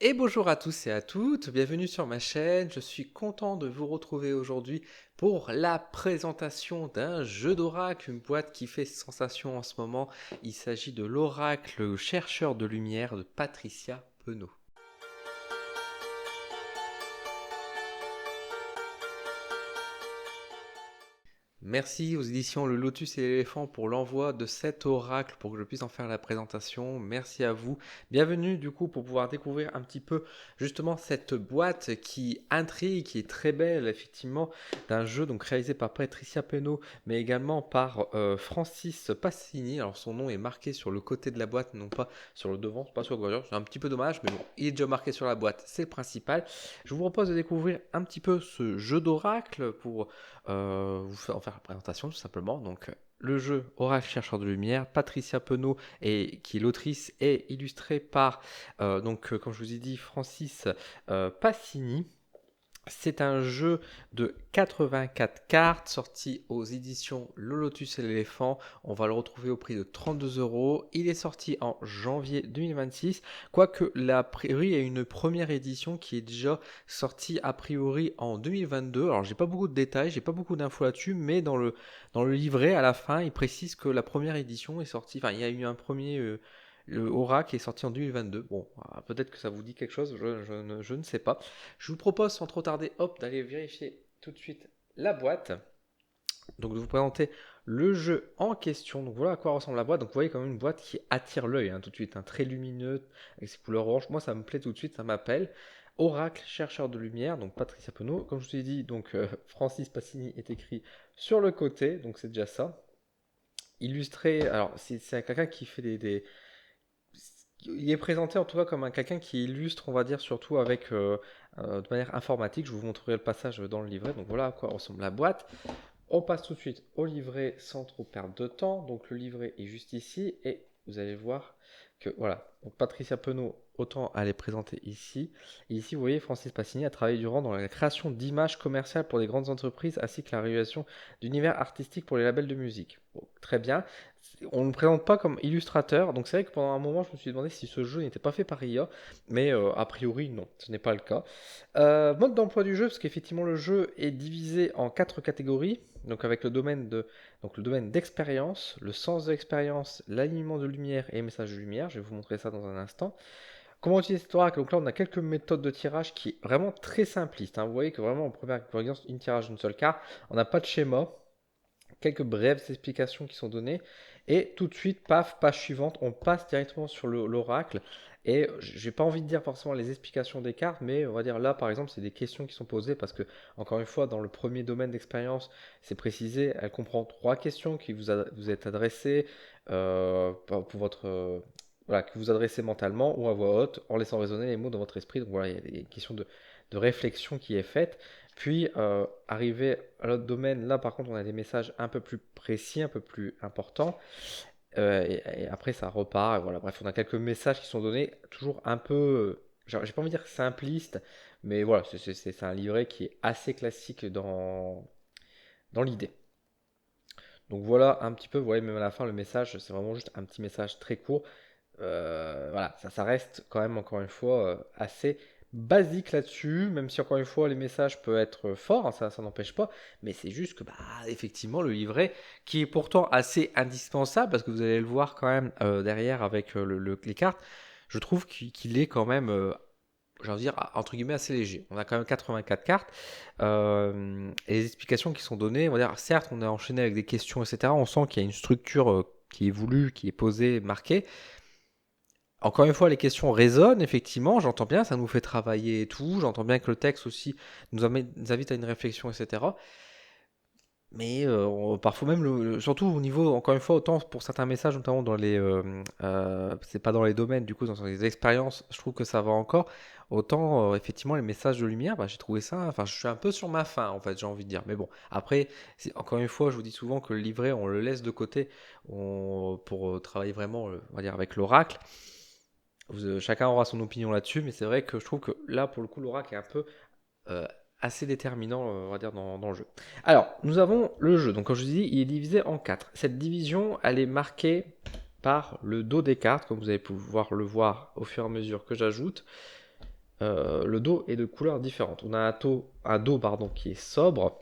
Et bonjour à tous et à toutes, bienvenue sur ma chaîne, je suis content de vous retrouver aujourd'hui pour la présentation d'un jeu d'oracle, une boîte qui fait sensation en ce moment. Il s'agit de l'oracle chercheur de lumière de Patricia Penaud. Merci aux éditions Le Lotus et l'éléphant pour l'envoi de cet oracle pour que je puisse en faire la présentation. Merci à vous. Bienvenue du coup pour pouvoir découvrir un petit peu justement cette boîte qui intrigue, qui est très belle effectivement, d'un jeu donc réalisé par Patricia Penaud mais également par Francis Passini. Alors son nom est marqué sur le côté de la boîte, non pas sur le devant, pas sur le voyeur. C'est un petit peu dommage mais bon, il est déjà marqué sur la boîte, c'est le principal. Je vous propose de découvrir un petit peu ce jeu d'oracle pour en faire la présentation tout simplement. Donc le jeu Oracle chercheur de lumière, Patricia Penaud qui est l'autrice est illustrée par comme je vous ai dit Francis Passini. C'est un jeu de 84 cartes sorti aux éditions Le Lotus et l'éléphant. On va le retrouver au prix de 32 €. Il est sorti en janvier 2026. Quoique, a priori, il y a une première édition qui est déjà sortie a priori en 2022. Alors, j'ai pas beaucoup de détails, j'ai pas beaucoup d'infos là-dessus, mais dans le livret, à la fin, il précise que la première édition est sortie. Enfin, il y a eu un premier. Le Aura qui est sorti en 2022. Bon, peut-être que ça vous dit quelque chose, je ne sais pas. Je vous propose sans trop tarder, hop, d'aller vérifier tout de suite la boîte. Donc de vous présenter le jeu en question. Donc voilà à quoi ressemble la boîte. Donc vous voyez quand même une boîte qui attire l'œil tout de suite, très lumineux avec ses couleurs orange. Moi ça me plaît tout de suite, ça m'appelle. Oracle chercheur de lumière, donc Patricia Penaud. Comme je vous ai dit, donc Francis Passini est écrit sur le côté, donc c'est déjà ça. Illustré, alors c'est quelqu'un qui fait il est présenté en tout cas comme quelqu'un qui illustre, on va dire, surtout avec de manière informatique. Je vous montrerai le passage dans le livret. Donc voilà à quoi ressemble la boîte. On passe tout de suite au livret sans trop perdre de temps. Donc le livret est juste ici et vous allez voir que voilà. Donc Patricia Penaud, autant elle est présentée ici. Et ici, vous voyez, Francis Passini a travaillé durant dans la création d'images commerciales pour des grandes entreprises ainsi que la réalisation d'univers artistiques pour les labels de musique. Bon, très bien. On ne le présente pas comme illustrateur, donc c'est vrai que pendant un moment je me suis demandé si ce jeu n'était pas fait par IA, mais a priori non, ce n'est pas le cas. Mode d'emploi du jeu, parce qu'effectivement le jeu est divisé en 4 catégories, donc avec le domaine d'expérience, le sens de l'expérience, l'alignement de lumière et les messages de lumière. Je vais vous montrer ça dans un instant. Comment utiliser cet oracle? Donc là on a quelques méthodes de tirage qui est vraiment très simpliste. Vous voyez que vraiment en première expérience, une tirage d'une seule carte, on n'a pas de schéma, quelques brèves explications qui sont données. Et tout de suite, paf, page suivante, on passe directement sur l'oracle. Et j'ai pas envie de dire forcément les explications des cartes, mais on va dire là, par exemple, c'est des questions qui sont posées parce que, encore une fois, dans le premier domaine d'expérience, c'est précisé, elle comprend 3 questions qui vous êtes adressées pour votre. Voilà, que vous adressez mentalement ou à voix haute en laissant résonner les mots dans votre esprit. Donc voilà, il y a des questions de réflexion qui est faite. Puis, arrivé à l'autre domaine, là par contre, on a des messages un peu plus précis, un peu plus importants. Et après, ça repart. Et voilà, bref, on a quelques messages qui sont donnés, toujours un peu, j'ai pas envie de dire simpliste, mais voilà, c'est un livret qui est assez classique dans l'idée. Donc voilà un petit peu, vous voyez, même à la fin, le message, c'est vraiment juste un petit message très court. Voilà, ça reste quand même, encore une fois, assez basique là-dessus, même si encore une fois les messages peuvent être forts, ça n'empêche pas, mais c'est juste que effectivement le livret qui est pourtant assez indispensable parce que vous allez le voir quand même derrière avec les cartes, je trouve qu'il est quand même j'ai envie de dire, entre guillemets, assez léger. On a quand même 84 cartes. Et les explications qui sont données, on va dire, certes, on a enchaîné avec des questions, etc. On sent qu'il y a une structure qui est voulue, qui est posée, marquée. Encore une fois, les questions résonnent, effectivement, j'entends bien, ça nous fait travailler et tout. J'entends bien que le texte aussi nous invite à une réflexion, etc. Mais parfois même, surtout au niveau, encore une fois, autant pour certains messages, notamment dans c'est pas dans les domaines, du coup, dans les expériences, je trouve que ça va encore. Autant, effectivement, les messages de lumière, j'ai trouvé ça, enfin, je suis un peu sur ma faim, en fait, j'ai envie de dire. Mais bon, après, encore une fois, je vous dis souvent que le livret, on le laisse de côté pour travailler vraiment, on va dire, avec l'oracle. Chacun aura son opinion là-dessus, mais c'est vrai que je trouve que là, pour le coup, l'oracle est un peu euh, assez déterminant, on va dire, dans le jeu. Alors, nous avons le jeu. Donc, comme je vous dis, il est divisé en 4. Cette division, elle est marquée par le dos des cartes, comme vous allez pouvoir le voir au fur et à mesure que j'ajoute. le dos est de couleurs différentes. On a un dos pardon, qui est sobre.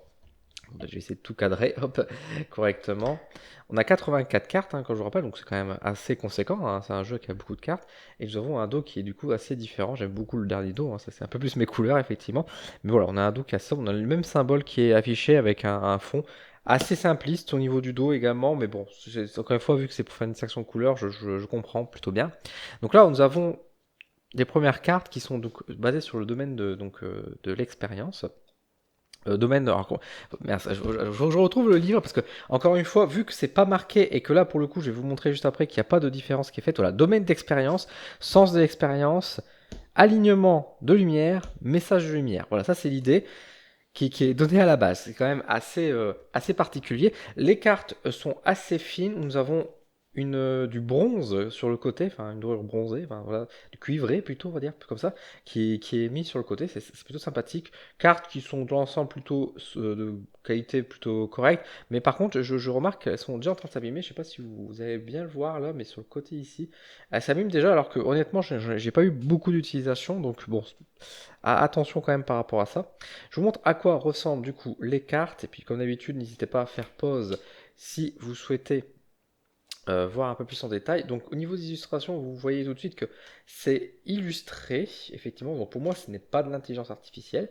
Je vais essayer de tout cadrer hop, correctement. On a 84 cartes, hein, quand je vous rappelle, donc c'est quand même assez conséquent, hein. C'est un jeu qui a beaucoup de cartes. Et nous avons un dos qui est du coup assez différent. J'aime beaucoup le dernier dos, hein. Ça c'est un peu plus mes couleurs, effectivement. Mais voilà, on a un dos qui est assez sobre. On a le même symbole qui est affiché avec un fond assez simpliste au niveau du dos également. Mais bon, encore une fois, vu que c'est pour faire une section couleur, je comprends plutôt bien. Donc là, nous avons des premières cartes qui sont donc basées sur le domaine de l'expérience. Domaine. Alors, merde, je retrouve le livre parce que, encore une fois, vu que c'est pas marqué et que là, pour le coup, je vais vous montrer juste après qu'il n'y a pas de différence qui est faite. Voilà, domaine d'expérience, sens de l'expérience, alignement de lumière, message de lumière. Voilà, ça c'est l'idée qui est donnée à la base. C'est quand même assez particulier. Les cartes sont assez fines. Nous avons du bronze sur le côté, enfin une dorure bronzée, enfin voilà, du cuivré plutôt, on va dire, comme ça, qui est mis sur le côté. C'est plutôt sympathique. Cartes qui sont dans l'ensemble plutôt de qualité plutôt correcte, mais par contre, je remarque qu'elles sont déjà en train de s'abîmer. Je sais pas si vous allez bien le voir là, mais sur le côté ici, elles s'abîment déjà, alors que honnêtement, j'ai pas eu beaucoup d'utilisation, donc bon, attention quand même par rapport à ça. Je vous montre à quoi ressemblent du coup les cartes, et puis comme d'habitude, n'hésitez pas à faire pause si vous souhaitez voir un peu plus en détail. Donc au niveau des illustrations, vous voyez tout de suite que c'est illustré, effectivement. Donc pour moi, ce n'est pas de l'intelligence artificielle.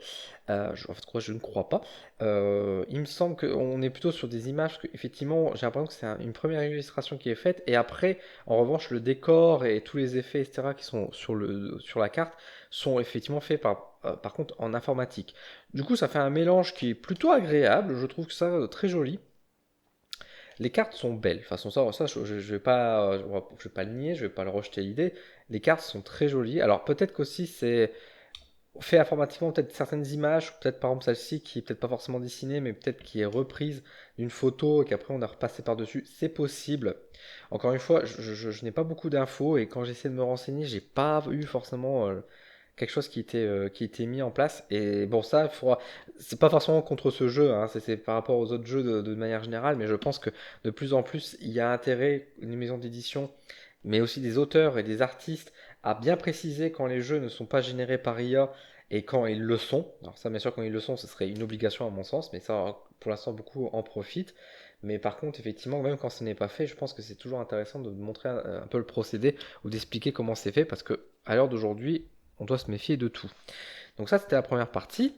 En fait, je ne crois pas. Il me semble qu'on est plutôt sur des images que, effectivement, j'ai l'impression que c'est une première illustration qui est faite, et après, en revanche, le décor et tous les effets, etc., qui sont sur la carte, sont effectivement faits par contre en informatique. Du coup, ça fait un mélange qui est plutôt agréable. Je trouve que ça très joli. Les cartes sont belles. De toute façon, ça je vais pas le nier, je vais pas le rejeter l'idée. Les cartes sont très jolies. Alors peut-être qu'aussi c'est fait informatiquement, peut-être certaines images, peut-être par exemple celle-ci qui est peut-être pas forcément dessinée, mais peut-être qui est reprise d'une photo et qu'après on a repassé par-dessus. C'est possible. Encore une fois, je n'ai pas beaucoup d'infos et quand j'essaie de me renseigner, j'ai pas eu forcément quelque chose qui était mis en place. Et bon, ça, c'est pas forcément contre ce jeu, hein, c'est par rapport aux autres jeux de manière générale, mais je pense que de plus en plus, il y a intérêt, une maison d'édition, mais aussi des auteurs et des artistes, à bien préciser quand les jeux ne sont pas générés par IA et quand ils le sont. Alors ça, bien sûr, quand ils le sont, ce serait une obligation à mon sens, mais ça, pour l'instant, beaucoup en profitent. Mais par contre, effectivement, même quand ce n'est pas fait, je pense que c'est toujours intéressant de montrer un peu le procédé ou d'expliquer comment c'est fait, parce que à l'heure d'aujourd'hui, on doit se méfier de tout. Donc ça, c'était la première partie.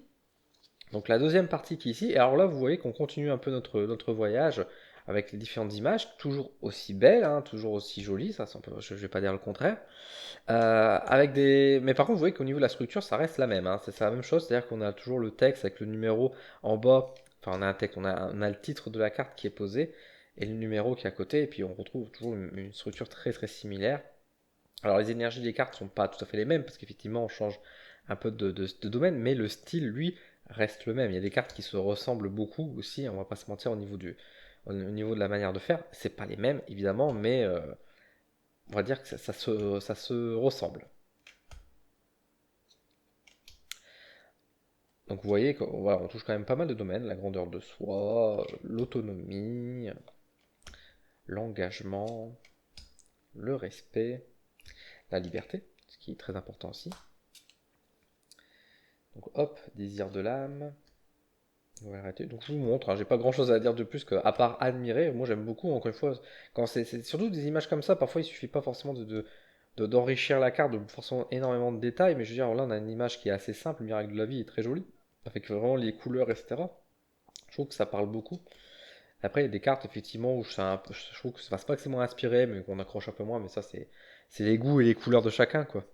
Donc la deuxième partie qui est ici, et alors là, vous voyez qu'on continue un peu notre voyage avec les différentes images, toujours aussi belles, hein, toujours aussi jolies, ça, je ne vais pas dire le contraire. Mais par contre, vous voyez qu'au niveau de la structure, ça reste la même, hein, c'est la même chose, c'est-à-dire qu'on a toujours le texte avec le numéro en bas, enfin on a un texte, on a le titre de la carte qui est posé, et le numéro qui est à côté, et puis on retrouve toujours une structure très très similaire. Alors les énergies des cartes sont pas tout à fait les mêmes parce qu'effectivement on change un peu de domaine, mais le style lui reste le même. Il y a des cartes qui se ressemblent beaucoup aussi, on va pas se mentir au niveau de la manière de faire. C'est pas les mêmes évidemment, mais on va dire que ça se ressemble. Donc vous voyez qu'on voilà, on touche quand même pas mal de domaines, la grandeur de soi, l'autonomie, l'engagement, le respect, la liberté, ce qui est très important aussi. Donc hop, désir de l'âme. On va arrêter. Donc je vous montre, hein, j'ai pas grand chose à dire de plus qu'à part admirer. Moi j'aime beaucoup, encore une fois, quand c'est surtout des images comme ça, parfois il suffit pas forcément d'enrichir la carte de forcément énormément de détails, mais je veux dire, là on a une image qui est assez simple, le miracle de la vie est très joli, avec vraiment les couleurs, etc. Je trouve que ça parle beaucoup. Après il y a des cartes effectivement où je trouve que c'est pas que c'est moins inspiré, mais qu'on accroche un peu moins, mais ça c'est les goûts et les couleurs de chacun, quoi.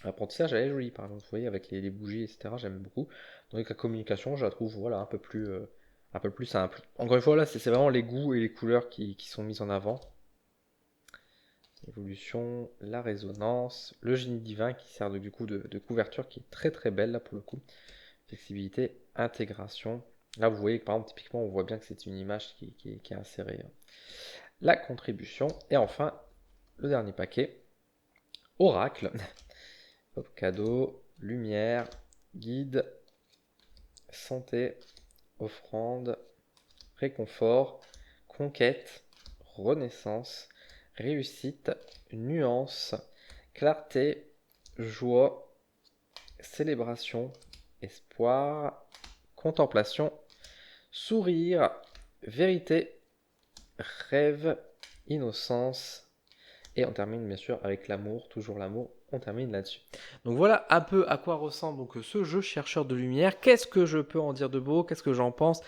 L'apprentissage, elle est jolie, par exemple, vous voyez, avec les bougies, etc. J'aime beaucoup. Donc la communication, je la trouve, voilà, un peu plus simple. Encore une fois, là, c'est vraiment les goûts et les couleurs qui sont mis en avant. L'évolution, la résonance, le génie divin qui sert du coup de couverture, qui est très très belle, là, pour le coup. Flexibilité, intégration. Là, vous voyez que, par exemple, typiquement, on voit bien que c'est une image qui est insérée. La contribution. Et enfin, le dernier paquet, oracle. Hop, cadeau, lumière, guide, santé, offrande, réconfort, conquête, renaissance, réussite, nuance, clarté, joie, célébration, espoir, contemplation, sourire, vérité, rêve, innocence. Et on termine bien sûr avec l'amour, toujours l'amour, on termine là-dessus. Donc voilà un peu à quoi ressemble donc ce jeu Chercheur de lumière. Qu'est-ce que je peux en dire de beau? Qu'est-ce que j'en pense?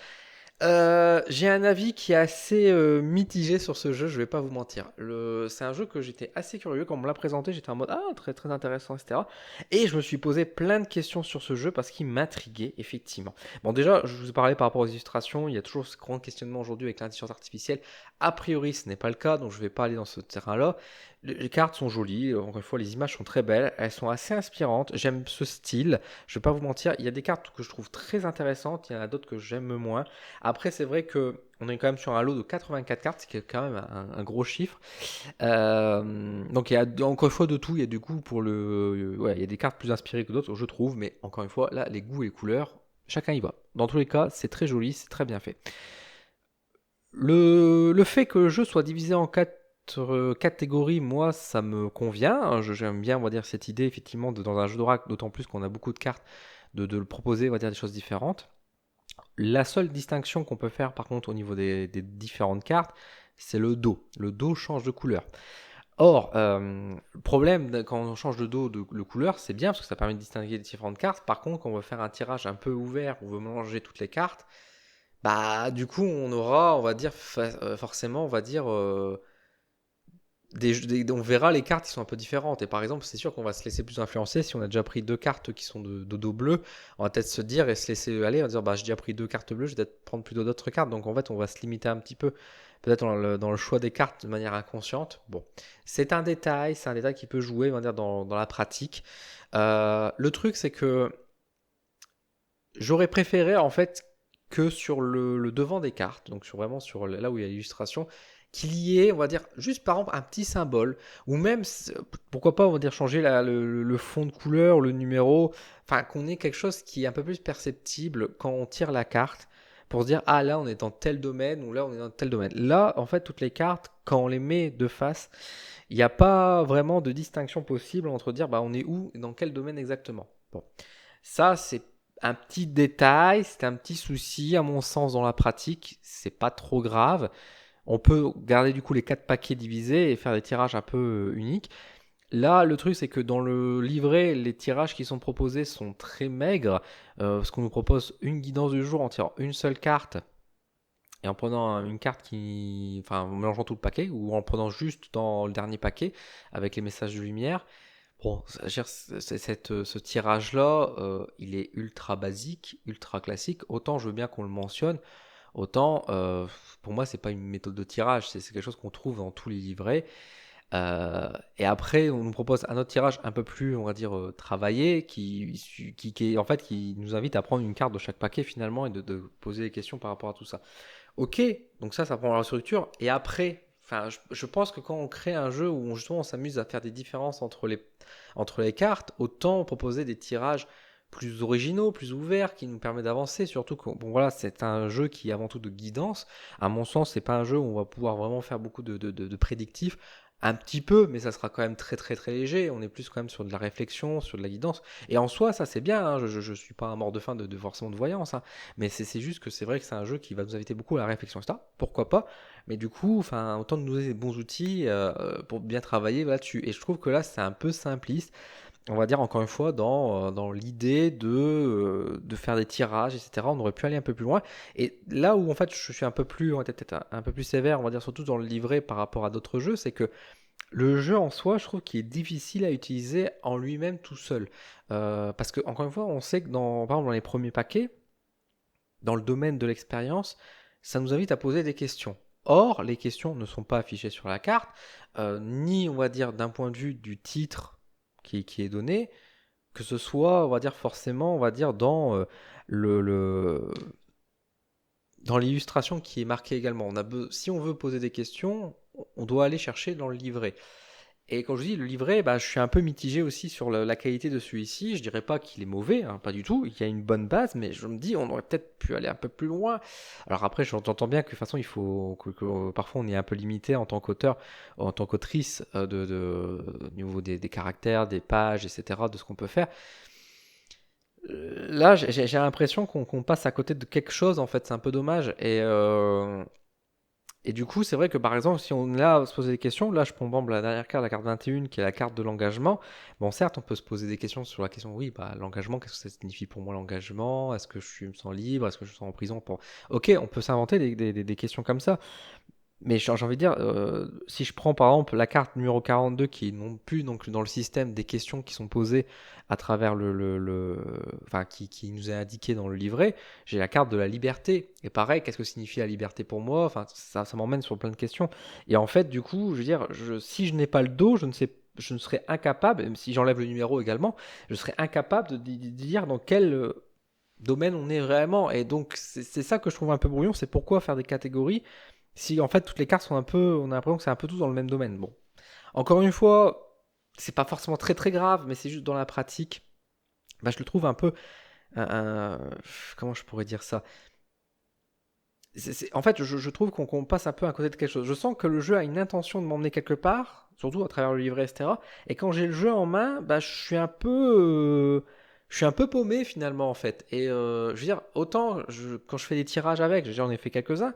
J'ai un avis qui est assez mitigé sur ce jeu, je vais pas vous mentir. C'est un jeu que j'étais assez curieux quand on me l'a présenté, j'étais en mode ah très très intéressant, etc. Et je me suis posé plein de questions sur ce jeu parce qu'il m'intriguait effectivement. Bon déjà, je vous ai parlé par rapport aux illustrations, il y a toujours ce grand questionnement aujourd'hui avec l'intelligence artificielle. A priori, ce n'est pas le cas, donc je vais pas aller dans ce terrain-là. Les cartes sont jolies, encore une fois, les images sont très belles, elles sont assez inspirantes. J'aime ce style, je vais pas vous mentir. Il y a des cartes que je trouve très intéressantes, il y en a d'autres que j'aime moins. Après, c'est vrai que on est quand même sur un lot de 84 cartes, ce qui est quand même un gros chiffre. Donc il y a encore une fois de tout. Il y a du coup pour ouais, il y a des cartes plus inspirées que d'autres, je trouve. Mais encore une fois, là, les goûts et les couleurs, chacun y va. Dans tous les cas, c'est très joli, c'est très bien fait. Le fait que le jeu soit divisé en 4 catégories, moi, ça me convient. J'aime bien, on va dire, cette idée, effectivement, dans un jeu d'oracle, d'autant plus qu'on a beaucoup de cartes, de le proposer, on va dire, des choses différentes. La seule distinction qu'on peut faire par contre au niveau des différentes cartes, c'est le dos. Le dos change de couleur. Or, le problème quand on change de dos de couleur, c'est bien parce que ça permet de distinguer les différentes cartes. Par contre, quand on veut faire un tirage un peu ouvert, où on veut mélanger toutes les cartes, bah du coup on aura, on va dire, forcément, on va dire, on verra les cartes qui sont un peu différentes. Et par exemple, c'est sûr qu'on va se laisser plus influencer si on a déjà pris deux cartes qui sont de dos bleu. On va peut-être se dire et se laisser aller, on va dire bah j'ai déjà pris deux cartes bleues, je vais peut-être prendre plutôt d'autres cartes. Donc en fait, on va se limiter un petit peu, peut-être dans le choix des cartes de manière inconsciente. Bon, c'est un détail qui peut jouer, on va dire, dans la pratique. Le truc, c'est que j'aurais préféré en fait que sur le devant des cartes, donc vraiment sur là où il y a l'illustration, qu'il y ait, on va dire, juste par exemple un petit symbole, ou même, pourquoi pas, on va dire, changer le fond de couleur, le numéro, enfin qu'on ait quelque chose qui est un peu plus perceptible quand on tire la carte, pour se dire, ah là on est dans tel domaine, ou là on est dans tel domaine. Là, en fait, toutes les cartes, quand on les met de face, il n'y a pas vraiment de distinction possible entre dire, bah on est où, et dans quel domaine exactement. Bon, ça c'est un petit détail, c'est un petit souci à mon sens dans la pratique, c'est pas trop grave. On peut garder du coup les 4 paquets divisés et faire des tirages un peu uniques. Là, le truc c'est que dans le livret, les tirages qui sont proposés sont très maigres, parce qu'on nous propose une guidance du jour en tirant une seule carte et en prenant une carte enfin en mélangeant tout le paquet ou en prenant juste dans le dernier paquet avec les messages de lumière. Bon, ce tirage-là, il est ultra basique, ultra classique. Autant je veux bien qu'on le mentionne, autant pour moi, c'est pas une méthode de tirage, c'est quelque chose qu'on trouve dans tous les livrets. Et après, on nous propose un autre tirage un peu plus, on va dire, travaillé, en fait, qui nous invite à prendre une carte de chaque paquet finalement et de poser des questions par rapport à tout ça. Ok, donc ça prend la structure. Et après, enfin, je pense que quand on crée un jeu où justement on s'amuse à faire des différences entre les cartes, autant proposer des tirages plus originaux, plus ouverts, qui nous permettent d'avancer. Surtout que bon voilà, c'est un jeu qui est avant tout de guidance. À mon sens, c'est pas un jeu où on va pouvoir vraiment faire beaucoup de prédictifs. Un petit peu, mais ça sera quand même très très très léger. On est plus quand même sur de la réflexion, sur de la guidance. Et en soi, ça c'est bien. Hein. Je suis pas un mort de faim de forcément de voyance. Hein. Mais c'est juste que c'est vrai que c'est un jeu qui va nous inviter beaucoup à la réflexion, etc. Pourquoi pas? Mais du coup, enfin, autant de nous donner des bons outils pour bien travailler là-dessus. Et je trouve que là, c'est un peu simpliste. On va dire encore une fois dans l'idée de faire des tirages, etc. On aurait pu aller un peu plus loin. Et là où en fait je suis un peu plus, on va peut-être un peu plus sévère, on va dire surtout dans le livret par rapport à d'autres jeux, c'est que le jeu en soi, je trouve qu'il est difficile à utiliser en lui-même tout seul. Parce que, encore une fois, on sait que par exemple, dans les premiers paquets, dans le domaine de l'expérience, ça nous invite à poser des questions. Or, les questions ne sont pas affichées sur la carte, ni, on va dire, d'un point de vue du titre qui est donné, que ce soit, on va dire, forcément, on va dire, le, le- dans l'illustration qui est marquée également. Si on veut poser des questions, on doit aller chercher dans le livret. Et quand je dis le livret, bah, je suis un peu mitigé aussi sur la qualité de celui-ci. Je dirais pas qu'il est mauvais, hein, pas du tout. Il y a une bonne base, mais je me dis on aurait peut-être pu aller un peu plus loin. Alors après, j'entends bien que de toute façon, il faut que parfois on est un peu limité en tant qu'auteur, en tant qu'autrice, au niveau des caractères, des pages, etc., de ce qu'on peut faire. Là, j'ai l'impression qu'on passe à côté de quelque chose, en fait, c'est un peu dommage. Et du coup, c'est vrai que par exemple, si on est là à se poser des questions, là je prends par exemple la dernière carte, la carte 21, qui est la carte de l'engagement. Bon, certes, on peut se poser des questions sur la question, oui, bah, l'engagement, qu'est-ce que ça signifie pour moi l'engagement? Est-ce que me sens libre? Est-ce que je me sens en prison pour... Ok, on peut s'inventer des questions comme ça. Mais j'ai envie de dire, si je prends par exemple la carte numéro 42 qui est non plus donc, dans le système des questions qui sont posées à travers enfin, qui nous est indiqué dans le livret, j'ai la carte de la liberté. Et pareil, qu'est-ce que signifie la liberté pour moi? Enfin, ça m'emmène sur plein de questions. Et en fait, du coup, je veux dire, si je n'ai pas le dos, je ne serais incapable, même si j'enlève le numéro également, je serais incapable de dire dans quel domaine on est vraiment. Et donc, c'est ça que je trouve un peu brouillon, c'est pourquoi faire des catégories si en fait toutes les cartes sont un peu, on a l'impression que c'est un peu tous dans le même domaine. Bon, encore une fois, c'est pas forcément très très grave, mais c'est juste dans la pratique, bah, je le trouve un peu, comment je pourrais dire ça. En fait, je trouve qu'on passe un peu à côté de quelque chose. Je sens que le jeu a une intention de m'emmener quelque part, surtout à travers le livret, etc. Et quand j'ai le jeu en main, bah, je suis un peu paumé finalement en fait. Et je veux dire, autant quand je fais des tirages avec, j'en ai fait quelques-uns.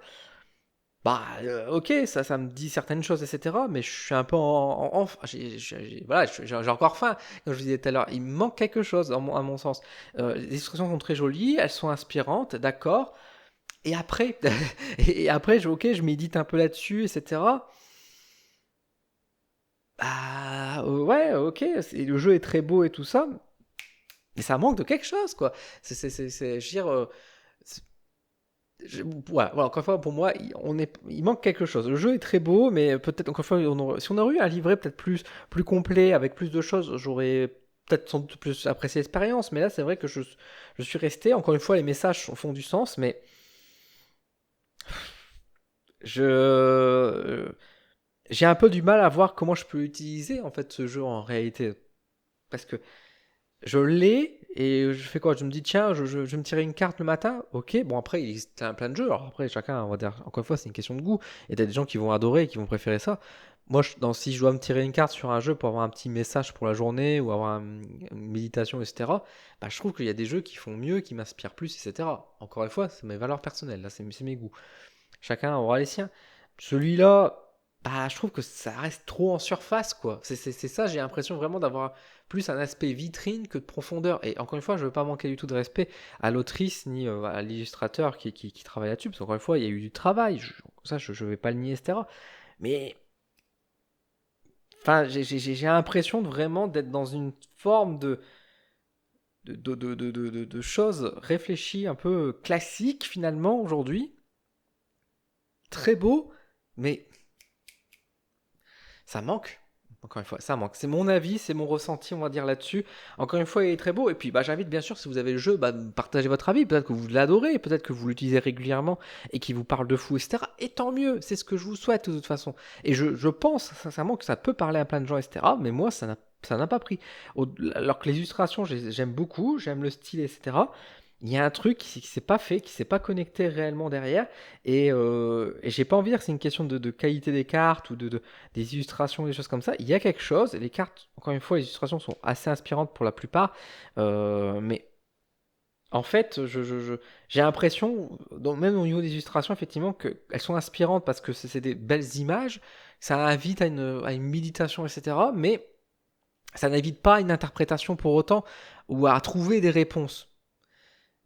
Bah, ok, ça me dit certaines choses, etc. Mais je suis un peu voilà, j'ai encore faim. Comme je vous disais tout à l'heure, il me manque quelque chose, à mon sens. Les illustrations sont très jolies, elles sont inspirantes, d'accord. Et après, et après, ok, je médite un peu là-dessus, etc. Bah, ouais, ok, le jeu est très beau et tout ça, mais ça manque de quelque chose, quoi. Je veux dire, voilà, encore une fois, pour moi, il manque quelque chose. Le jeu est très beau, mais peut-être, encore une fois, si on aurait eu un livret peut-être plus complet, avec plus de choses, j'aurais peut-être sans doute plus apprécié l'expérience. Mais là, c'est vrai que je suis resté. Encore une fois, les messages font du sens, mais je, j'ai un peu du mal à voir comment je peux utiliser, en fait, ce jeu en réalité. Parce que je l'ai et je fais quoi? Je me dis, tiens, je vais me tirer une carte le matin. Ok, bon, après, il existe plein de jeux. Alors après, chacun, on va dire, encore une fois, c'est une question de goût. Et t'as des gens qui vont adorer et qui vont préférer ça. Moi, si je dois me tirer une carte sur un jeu pour avoir un petit message pour la journée ou avoir une méditation, etc., bah, je trouve qu'il y a des jeux qui font mieux, qui m'inspirent plus, etc. Encore une fois, c'est mes valeurs personnelles, là, c'est mes goûts. Chacun aura les siens. Celui-là, bah, je trouve que ça reste trop en surface, quoi. C'est ça, j'ai l'impression vraiment d'avoir plus un aspect vitrine que de profondeur. Et encore une fois, je ne veux pas manquer du tout de respect à l'autrice ni à l'illustrateur qui travaille là-dessus, parce qu'encore une fois, il y a eu du travail, ça, je ne vais pas le nier, etc. Mais, enfin, j'ai l'impression vraiment d'être dans une forme de choses réfléchies, un peu classiques, finalement, aujourd'hui. Très beau, mais ça manque. Encore une fois, ça manque. C'est mon avis, c'est mon ressenti, on va dire là-dessus. Encore une fois, il est très beau. Et puis, bah, j'invite bien sûr, si vous avez le jeu, bah, partagez votre avis. Peut-être que vous l'adorez, peut-être que vous l'utilisez régulièrement et qu'il vous parle de fou, etc. Et tant mieux, c'est ce que je vous souhaite de toute façon. Et je pense sincèrement que ça peut parler à plein de gens, etc. Mais moi, ça n'a pas pris. Alors que les illustrations, j'aime beaucoup, j'aime le style, etc. Il y a un truc qui s'est pas fait, qui s'est pas connecté réellement derrière. Et j'ai pas envie de dire que c'est une question de qualité des cartes ou des illustrations, des choses comme ça. Il y a quelque chose. Les cartes, encore une fois, les illustrations sont assez inspirantes pour la plupart. Mais en fait, j'ai l'impression, même au niveau des illustrations, effectivement, qu'elles sont inspirantes parce que c'est des belles images. Ça invite à une méditation, etc. Mais ça n'invite pas à une interprétation pour autant ou à trouver des réponses.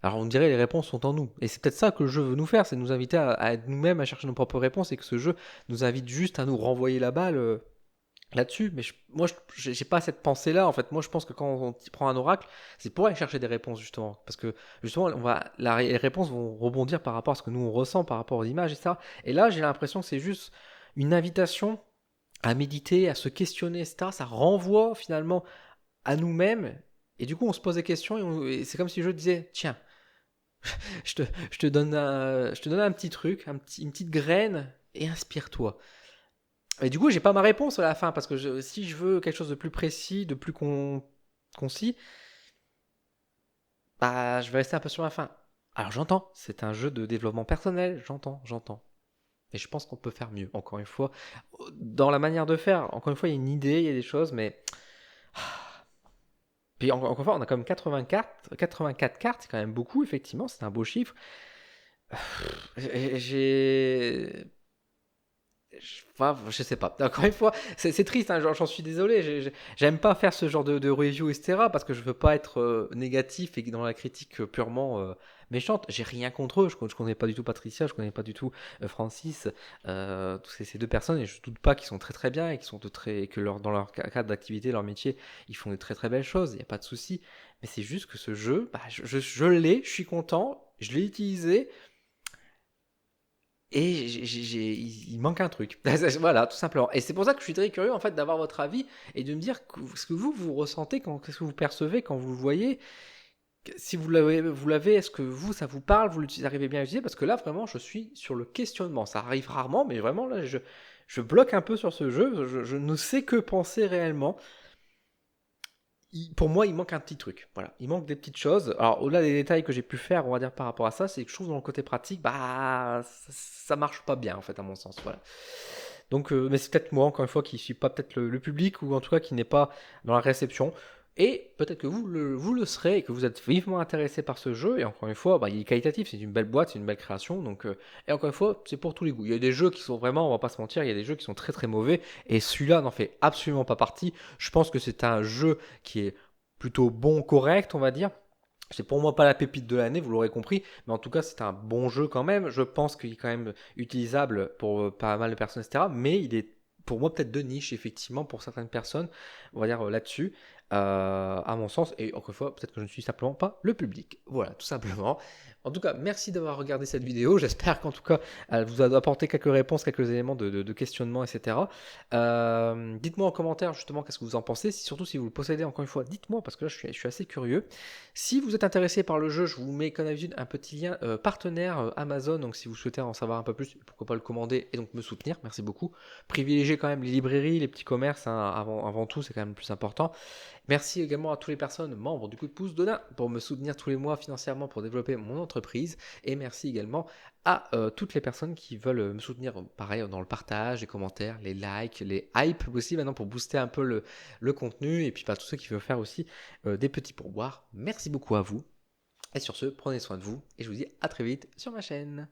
Alors on dirait les réponses sont en nous. Et c'est peut-être ça que le jeu veut nous faire, c'est nous inviter à être nous-mêmes à chercher nos propres réponses et que ce jeu nous invite juste à nous renvoyer la balle là-dessus. Mais moi, j'ai pas cette pensée-là. En fait, moi, je pense que quand on prend un oracle, c'est pour aller chercher des réponses justement. Parce que justement, les réponses vont rebondir par rapport à ce que nous on ressent, par rapport aux images, etc. Et là, j'ai l'impression que c'est juste une invitation à méditer, à se questionner, etc. Ça renvoie finalement à nous-mêmes. Et du coup, on se pose des questions et c'est comme si je disais, tiens, je te donne un petit truc, une petite graine, et inspire-toi. Et du coup, j'ai pas ma réponse à la fin, parce que si je veux quelque chose de plus précis, de plus concis, bah, je vais rester un peu sur ma fin. Alors j'entends, c'est un jeu de développement personnel, j'entends. Et je pense qu'on peut faire mieux, encore une fois. Dans la manière de faire, encore une fois, il y a une idée, il y a des choses, mais Puis encore une fois, on a quand même 84 cartes, c'est quand même beaucoup, effectivement, c'est un beau chiffre. J'ai. Je sais pas. Encore une fois, c'est triste, hein, j'en suis désolé. J'aime pas faire ce genre de review, etc. Parce que je veux pas être négatif et dans la critique purement méchante. J'ai rien contre eux. Je connais pas du tout Patricia, je connais pas du tout Francis. Tous ces deux personnes, et je doute pas qu'ils sont très très bien et qu'ils sont que dans leur cadre d'activité, leur métier, ils font de très très belles choses. Il n'y a pas de souci. Mais c'est juste que ce jeu, bah, je l'ai, je suis content, je l'ai utilisé. Et il manque un truc. Voilà, tout simplement. Et c'est pour ça que je suis très curieux en fait d'avoir votre avis et de me dire ce que vous ressentez, qu'est-ce que vous percevez quand vous le voyez. Si vous l'avez, est-ce que ça vous parle, vous arrivez bien à l'utiliser? Parce que là, vraiment, je suis sur le questionnement. Ça arrive rarement, mais vraiment, là, je bloque un peu sur ce jeu. Je ne sais que penser réellement. Pour moi, il manque un petit truc. Voilà, il manque des petites choses. Alors, au-delà des détails que j'ai pu faire, on va dire par rapport à ça, c'est que je trouve dans le côté pratique, bah, ça marche pas bien en fait, à mon sens. Voilà. Donc, mais c'est peut-être moi, encore une fois, qui suis pas peut-être le public ou en tout cas qui n'est pas dans la réception. Et peut-être que vous le serez et que vous êtes vivement intéressé par ce jeu. Et encore une fois, bah, il est qualitatif, c'est une belle boîte, c'est une belle création. Donc, et encore une fois, c'est pour tous les goûts. Il y a des jeux qui sont vraiment, on va pas se mentir, il y a des jeux qui sont très très mauvais. Et celui-là n'en fait absolument pas partie. Je pense que c'est un jeu qui est plutôt bon, correct, on va dire. C'est pour moi pas la pépite de l'année, vous l'aurez compris, mais en tout cas c'est un bon jeu quand même. Je pense qu'il est quand même utilisable pour pas mal de personnes, etc. Mais il est pour moi peut-être de niche, effectivement, pour certaines personnes, on va dire là-dessus, à mon sens. Et encore une fois, peut-être que je ne suis simplement pas le public. Voilà, tout simplement. En tout cas, merci d'avoir regardé cette vidéo. J'espère qu'en tout cas, elle vous a apporté quelques réponses, quelques éléments de questionnement, etc. Dites-moi en commentaire justement qu'est-ce que vous en pensez. Surtout si vous le possédez, encore une fois, dites-moi parce que là je suis assez curieux. Si vous êtes intéressé par le jeu, je vous mets comme d'habitude un petit lien partenaire Amazon. Donc si vous souhaitez en savoir un peu plus, pourquoi pas le commander et donc me soutenir. Merci beaucoup. Privilégiez quand même les librairies, les petits commerces, hein, avant tout, c'est quand même le plus important. Merci également à toutes les personnes membres du Coup de pouce Dodin pour me soutenir tous les mois financièrement pour développer mon entreprise. Et merci également à toutes les personnes qui veulent me soutenir, pareil, dans le partage, les commentaires, les likes, les hypes aussi maintenant pour booster un peu le contenu. Et puis tous ceux qui veulent faire aussi des petits pourboires. Merci beaucoup à vous. Et sur ce, prenez soin de vous et je vous dis à très vite sur ma chaîne.